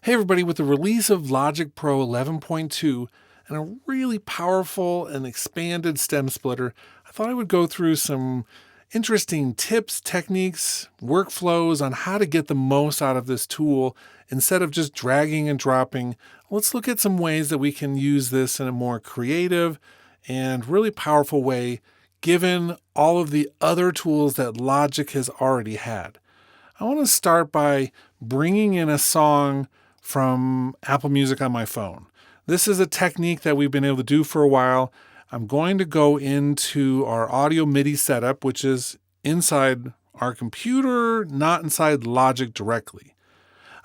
Hey everybody, with the release of Logic Pro 11.2 and a really powerful and expanded stem splitter, I thought I would go through some interesting tips, techniques, workflows on how to get the most out of this tool instead of just dragging and dropping. Let's look at some ways that we can use this in a more creative and really powerful way, given all of the other tools that Logic has already had. I want to start by bringing in a song from Apple Music on my phone. This is a technique that we've been able to do for a while. I'm going to go into our audio MIDI setup, which is inside our computer, not inside Logic directly.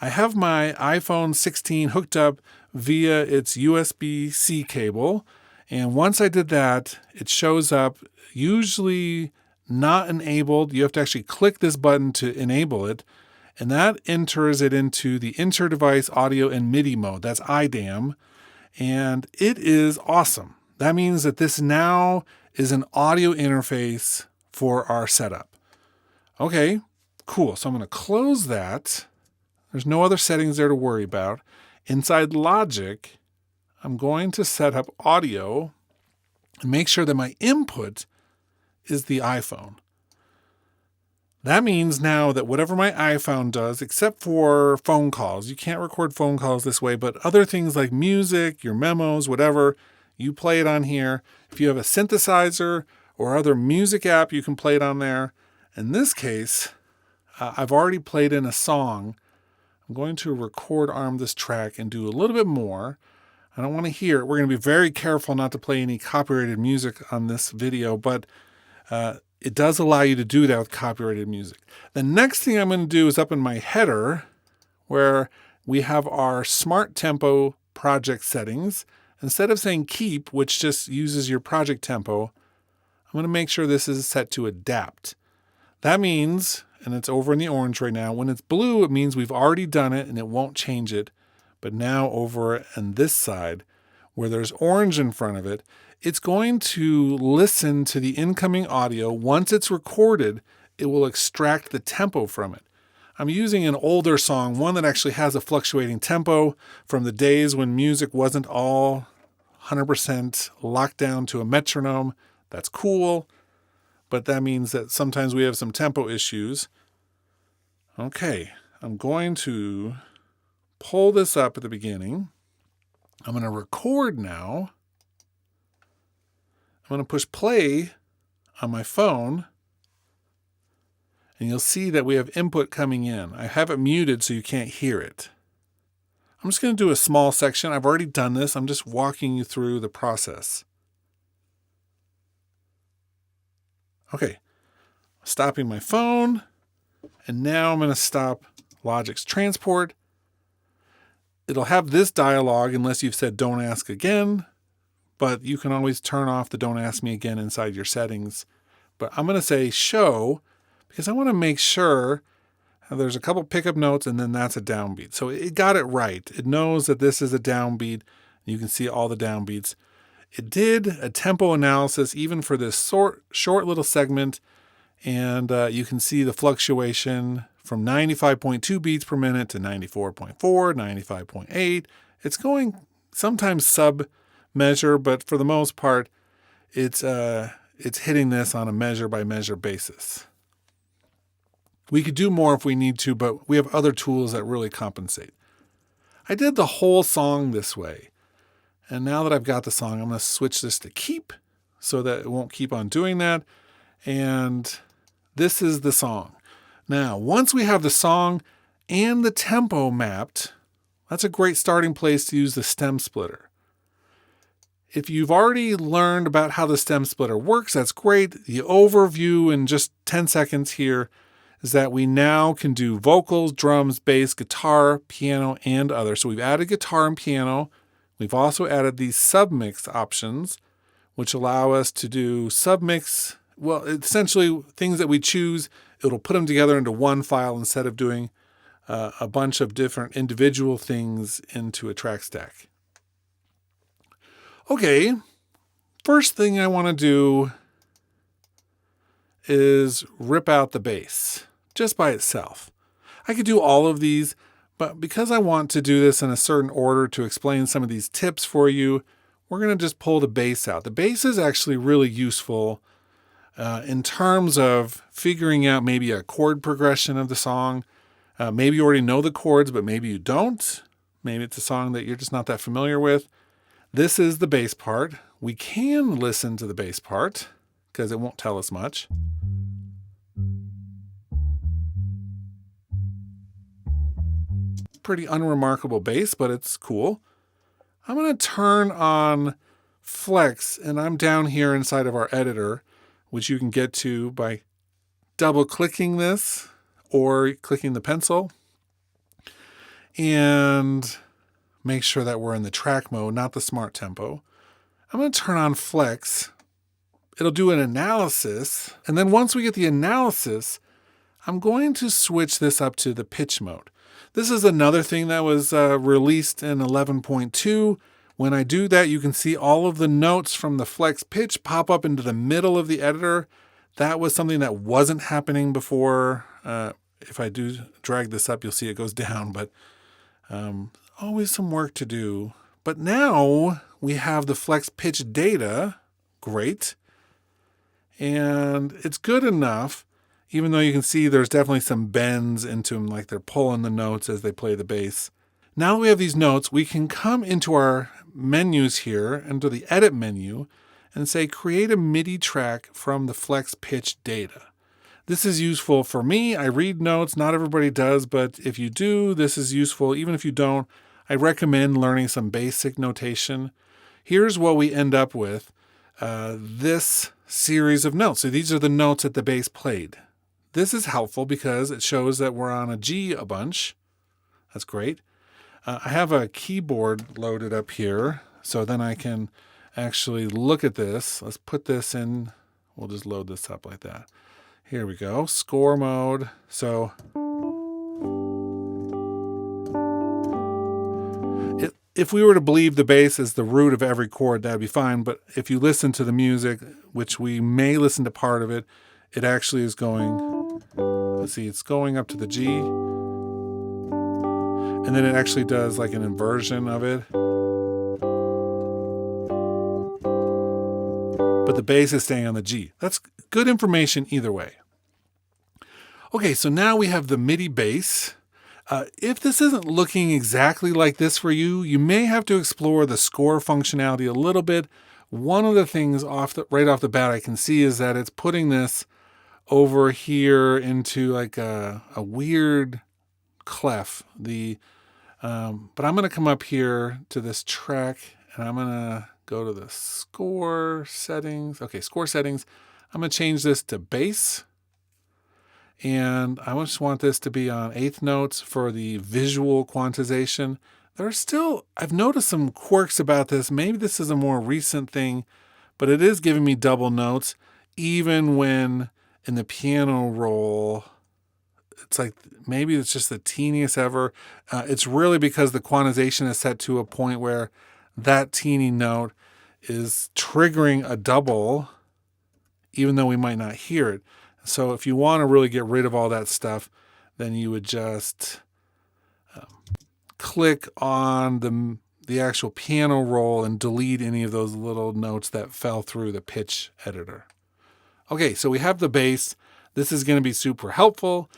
I have my iPhone 16 hooked up via its USB-C cable, and once I did that, it shows up usually not enabled. You have to actually click this button to enable it, and that enters it into the inter-device audio and MIDI mode. That's IDAM, and it is awesome. That means that this now is an audio interface for our setup. Okay, cool. So I'm going to close that. There's no other settings there to worry about. Inside Logic, I'm going to set up audio and make sure that my input is the iPhone. That means now that whatever my iPhone does, except for phone calls, you can't record phone calls this way, but other things like music, your memos, whatever, you play it on here. If you have a synthesizer or other music app, you can play it on there. In this case, I've already played in a song. I'm going to record arm this track and do a little bit more. I don't want to hear it. We're going to be very careful not to play any copyrighted music on this video, but it does allow you to do that with copyrighted music. The next thing I'm going to do is up in my header where we have our smart tempo project settings. Instead of saying keep, which just uses your project tempo, I'm going to make sure this is set to adapt. That means, and it's over in the orange right now, when it's blue, it means we've already done it and it won't change it. But now over on this side, where there's orange in front of it, it's going to listen to the incoming audio. Once it's recorded, it will extract the tempo from it. I'm using an older song, one that actually has a fluctuating tempo from the days when music wasn't all 100% locked down to a metronome. That's cool, but that means that sometimes we have some tempo issues. Okay, I'm going to pull this up at the beginning. I'm going to record now. I'm going to push play on my phone, and you'll see that we have input coming in. I have it muted so you can't hear it. I'm just going to do a small section. I've already done this. I'm just walking you through the process. Okay, stopping my phone, and now I'm going to stop Logic's transport. It'll have this dialog unless you've said don't ask again, but you can always turn off the don't ask me again inside your settings. But I'm going to say show because I want to make sure there's a couple pickup notes and then that's a downbeat. So it got it right. It knows that this is a downbeat. You can see all the downbeats. It did a tempo analysis even for this short little segment, and you can see the fluctuation from 95.2 beats per minute to 94.4, 95.8. It's going sometimes sub-measure, but for the most part, it's hitting this on a measure-by-measure basis. We could do more if we need to, but we have other tools that really compensate. I did the whole song this way, and now that I've got the song, I'm going to switch this to keep so that it won't keep on doing that, and this is the song. Now, once we have the song and the tempo mapped, that's a great starting place to use the stem splitter. If you've already learned about how the stem splitter works, that's great. The overview in just 10 seconds here is that we now can do vocals, drums, bass, guitar, piano, and other. So we've added guitar and piano. We've also added these submix options, which allow us to do submix. Well, essentially things that we choose, it'll put them together into one file instead of doing a bunch of different individual things into a track stack. Okay, first thing I want to do is rip out the bass just by itself. I could do all of these, But because I want to do this in a certain order to explain some of these tips for you, we're going to just pull the bass out. The bass is actually really useful in terms of figuring out maybe a chord progression of the song. Maybe you already know the chords, but maybe you don't. Maybe it's a song that you're just not that familiar with. This is the bass part. We can listen to the bass part because it won't tell us much. Pretty unremarkable bass, but it's cool. I'm going to turn on flex, and I'm down here inside of our editor, which you can get to by double clicking this or clicking the pencil, and make sure that we're in the track mode, not the smart tempo. I'm going to turn on flex. It'll do an analysis. And then once we get the analysis, I'm going to switch this up to the pitch mode. This is another thing that was released in 11.2. When I do that, you can see all of the notes from the flex pitch pop up into the middle of the editor. That was something that wasn't happening before. If I do drag this up, you'll see it goes down, but always some work to do. But now we have the flex pitch data. Great. And it's good enough, even though you can see there's definitely some bends into them, like they're pulling the notes as they play the bass. Now that we have these notes, we can come into our menus here, into the edit menu, and say create a MIDI track from the flex pitch data. This is useful for me. I read notes. Not everybody does, but if you do, this is useful. Even if you don't, I recommend learning some basic notation. Here's what we end up with. This series of notes. So these are the notes that the bass played. This is helpful because it shows that we're on a G a bunch. That's great. I have a keyboard loaded up here, so then I can actually look at this. Let's put this in. We'll just load this up like that. Here we go. Score mode. So if we were to believe the bass is the root of every chord, that'd be fine. But if you listen to the music, which we may listen to part of it, it actually is going, let's see, it's going up to the G. And then it actually does like an inversion of it. But the bass is staying on the G. That's good information either way. Okay, so now we have the MIDI bass. If this isn't looking exactly like this for you, you may have to explore the score functionality a little bit. One of the things right off the bat I can see is that it's putting this over here into like a weird clef. But I'm going to come up here to this track, and I'm going to go to the score settings. Okay, score settings. I'm going to change this to bass. And I just want this to be on eighth notes for the visual quantization. I've noticed some quirks about this. Maybe this is a more recent thing, but it is giving me double notes, even when in the piano roll, it's like, maybe it's just the teeniest ever. It's really because the quantization is set to a point where that teeny note is triggering a double, even though we might not hear it. So if you want to really get rid of all that stuff, then you would just click on the actual piano roll and delete any of those little notes that fell through the pitch editor. Okay, so we have the bass. This is going to be super helpful.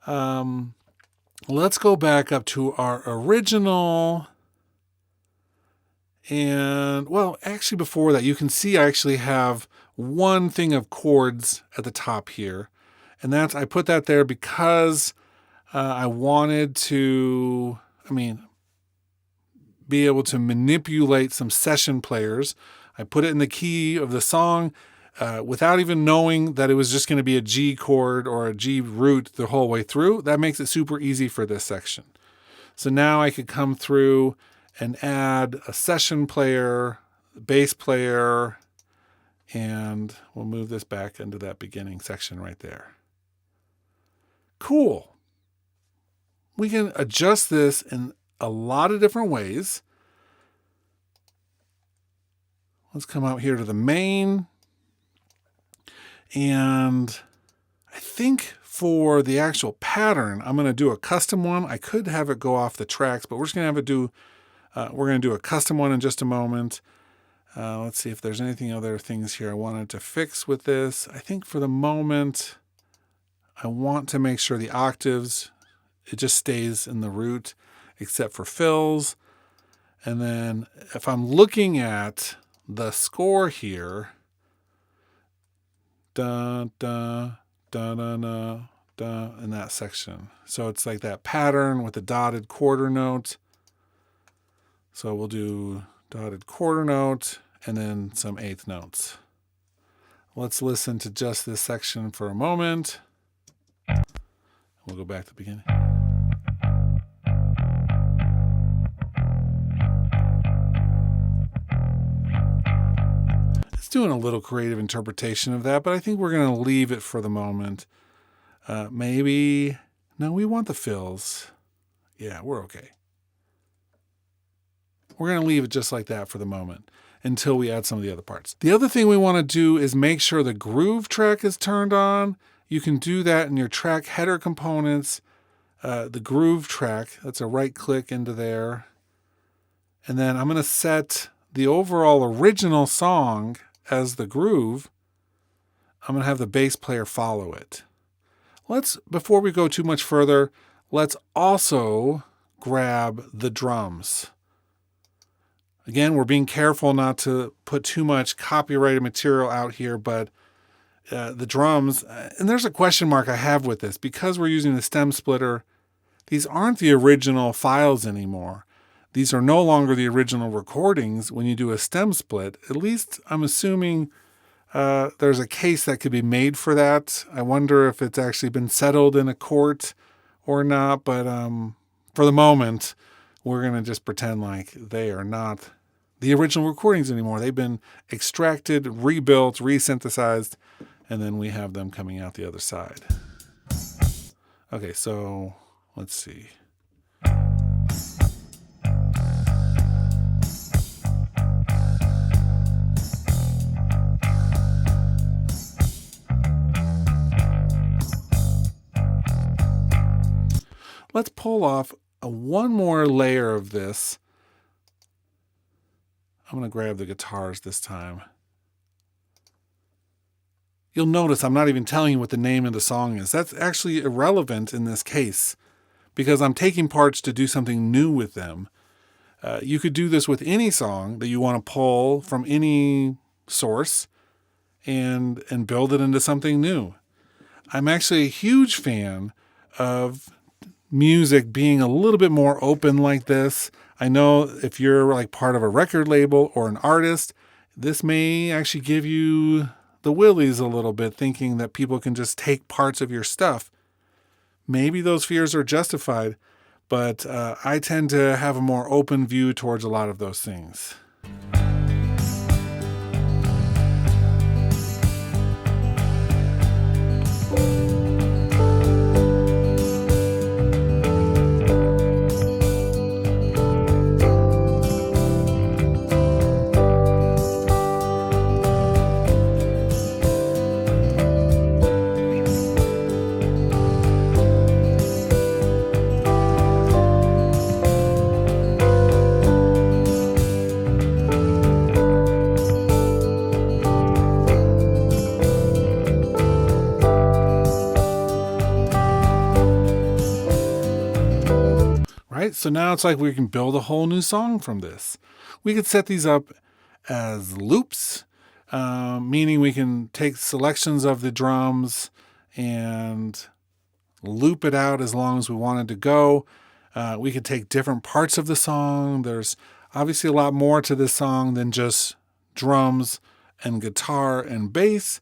Let's go back up to our original. And, well, actually before that, you can see I actually have one thing of chords at the top here. And I put that there because I wanted to, be able to manipulate some session players. I put it in the key of the song without even knowing that it was just going to be a G chord or a G root the whole way through. That makes it super easy for this section. So now I could come through and add a session player, bass player, and we'll move this back into that beginning section right there. Cool. We can adjust this in a lot of different ways. Let's come out here to the main. And I think For the actual pattern, I'm going to do a custom one. I could have it go off the tracks, but we're just going to have it do, we're going to do a custom one in just a moment. Let's see if there's anything other things here I wanted to fix with this. I think for the moment, I want to make sure the octaves, it just stays in the root, except for fills. And then if I'm looking at the score here, da, da, da, da, da, da, in that section. So it's like that pattern with the dotted quarter note. So we'll do dotted quarter note and then some eighth notes. Let's listen to just this section for a moment. We'll go back to the beginning. Doing a little creative interpretation of that, but I think we're going to leave it for the moment. Maybe, no, we want the fills. Yeah, we're okay. We're going to leave it just like that for the moment until we add some of the other parts. The other thing we want to do is make sure the groove track is turned on. You can do that in your track header components. The groove track, that's a right click into there. And then I'm going to set the overall original song as the groove. I'm going to have the bass player follow it. Before we go too much further, let's also grab the drums. Again, we're being careful not to put too much copyrighted material out here, but the drums, and there's a question mark I have with this, because we're using the stem splitter, these aren't the original files anymore. These are no longer the original recordings when you do a stem split. At least I'm assuming there's a case that could be made for that. I wonder if it's actually been settled in a court or not. But for the moment, we're going to just pretend like they are not the original recordings anymore. They've been extracted, rebuilt, resynthesized, and then we have them coming out the other side. Okay, so let's see. Let's pull off one more layer of this. I'm going to grab the guitars this time. You'll notice I'm not even telling you what the name of the song is. That's actually irrelevant in this case because I'm taking parts to do something new with them. You could do this with any song that you want to pull from any source and build it into something new. I'm actually a huge fan of music being a little bit more open like this. I know if you're like part of a record label or an artist, this may actually give you the willies a little bit, thinking that people can just take parts of your stuff. Maybe those fears are justified, but I tend to have a more open view towards a lot of those things. So now it's like we can build a whole new song from this. We could set these up as loops, meaning we can take selections of the drums and loop it out as long as we wanted to go. We could take different parts of the song. There's obviously a lot more to this song than just drums and guitar and bass,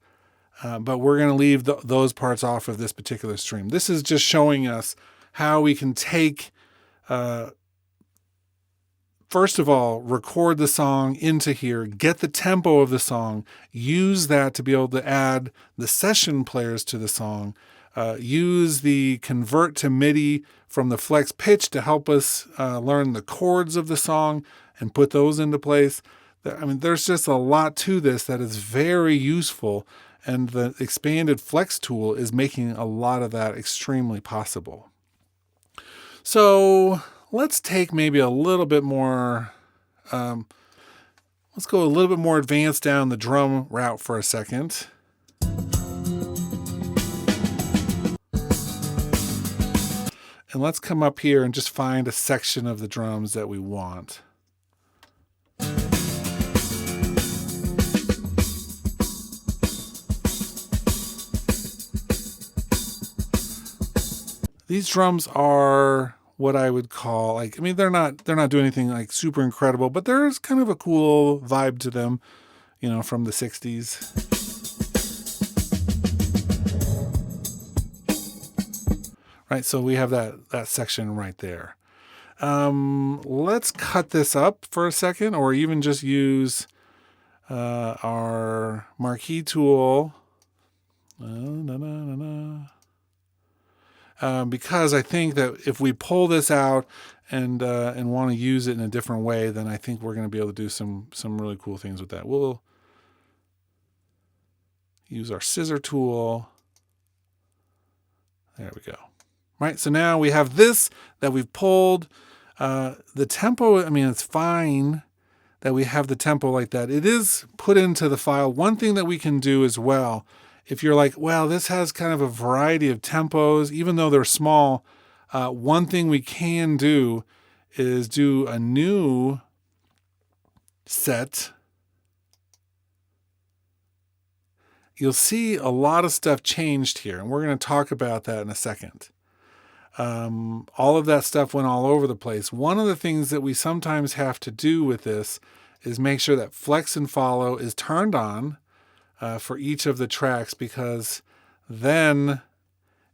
but we're going to leave those parts off of this particular stream. This is just showing us how we can take first of all, record the song into here, get the tempo of the song, use that to be able to add the session players to the song, use the convert to MIDI from the flex pitch to help us learn the chords of the song and put those into place. I mean, there's just a lot to this that is very useful. And the expanded flex tool is making a lot of that extremely possible. So let's take maybe a little bit more, let's go a little bit more advanced down the drum route for a second. And let's come up here and just find a section of the drums that we want. These drums are what I would call, like, I mean, they're not doing anything like super incredible, but there's kind of a cool vibe to them, you know, from the 60s. Right, so we have that section right there. Let's cut this up for a second, or even just use our marquee tool. Because I think that if we pull this out and want to use it in a different way, then I think we're going to be able to do some really cool things with that. We'll use our scissor tool. There we go. Right, so now we have this that we've pulled. The tempo, I mean, it's fine that we have the tempo like that. It is put into the file. One thing that we can do as well, if you're like, well, this has kind of a variety of tempos, even though they're small, one thing we can do is do a new set. You'll see a lot of stuff changed here, and we're going to talk about that in a second. All of that stuff went all over the place. One of the things that we sometimes have to do with this is make sure that flex and follow is turned on for each of the tracks, because then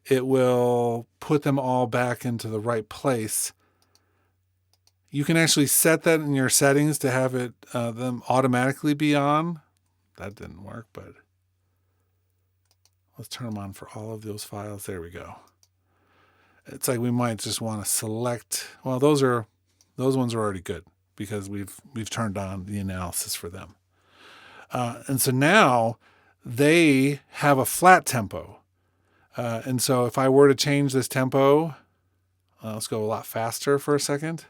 it will put them all back into the right place. You can actually set that in your settings to have it them automatically be on. That didn't work, but let's turn them on for all of those files. There we go. It's like we might just want to select, well, those ones are already good because we've turned on the analysis for them. And so now they have a flat tempo. And so if I were to change this tempo, let's go a lot faster for a second.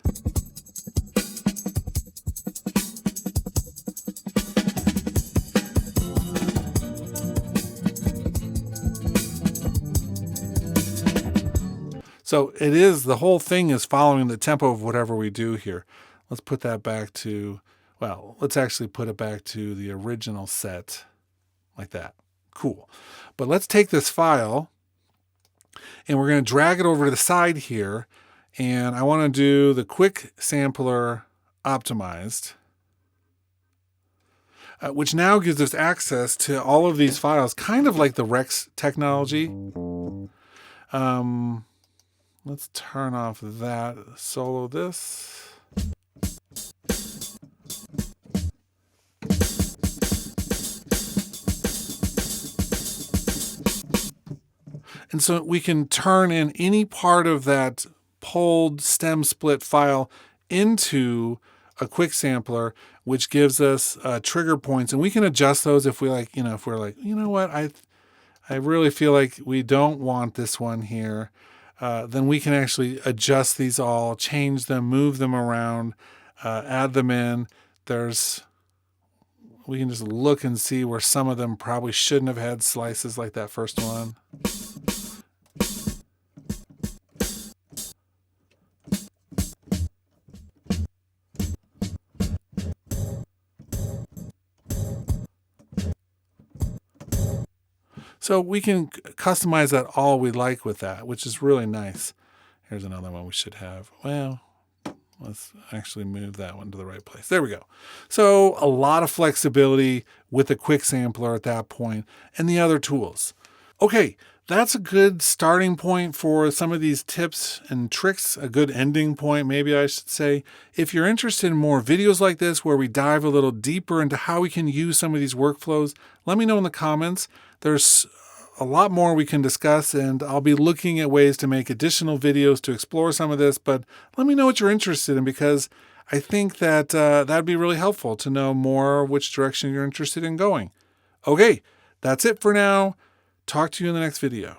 So it is, the whole thing is following the tempo of whatever we do here. Let's put that back to, well, let's actually put it back to the original set like that. Cool. But let's take this file and we're going to drag it over to the side here. And I want to do the quick sampler optimized, which now gives us access to all of these files, kind of like the Rex technology. Let's turn off that, solo this. And so we can turn in any part of that pulled stem split file into a quick sampler, which gives us trigger points. And we can adjust those if we like, if we're like, you know what, I really feel like we don't want this one here. Then we can actually adjust these all, change them, move them around, add them in. We can just look and see where some of them probably shouldn't have had slices like that first one. So we can customize that all we like with that, which is really nice. Here's another one we should have. Well, let's actually move that one to the right place. There we go. So a lot of flexibility with the quick sampler at that point and the other tools. Okay, that's a good starting point for some of these tips and tricks, a good ending point, maybe I should say. If you're interested in more videos like this where we dive a little deeper into how we can use some of these workflows, let me know in the comments. There's a lot more we can discuss, and I'll be looking at ways to make additional videos to explore some of this, but let me know what you're interested in, because I think that that'd be really helpful to know more which direction you're interested in going. Okay, That's it for now. Talk to you in the next video.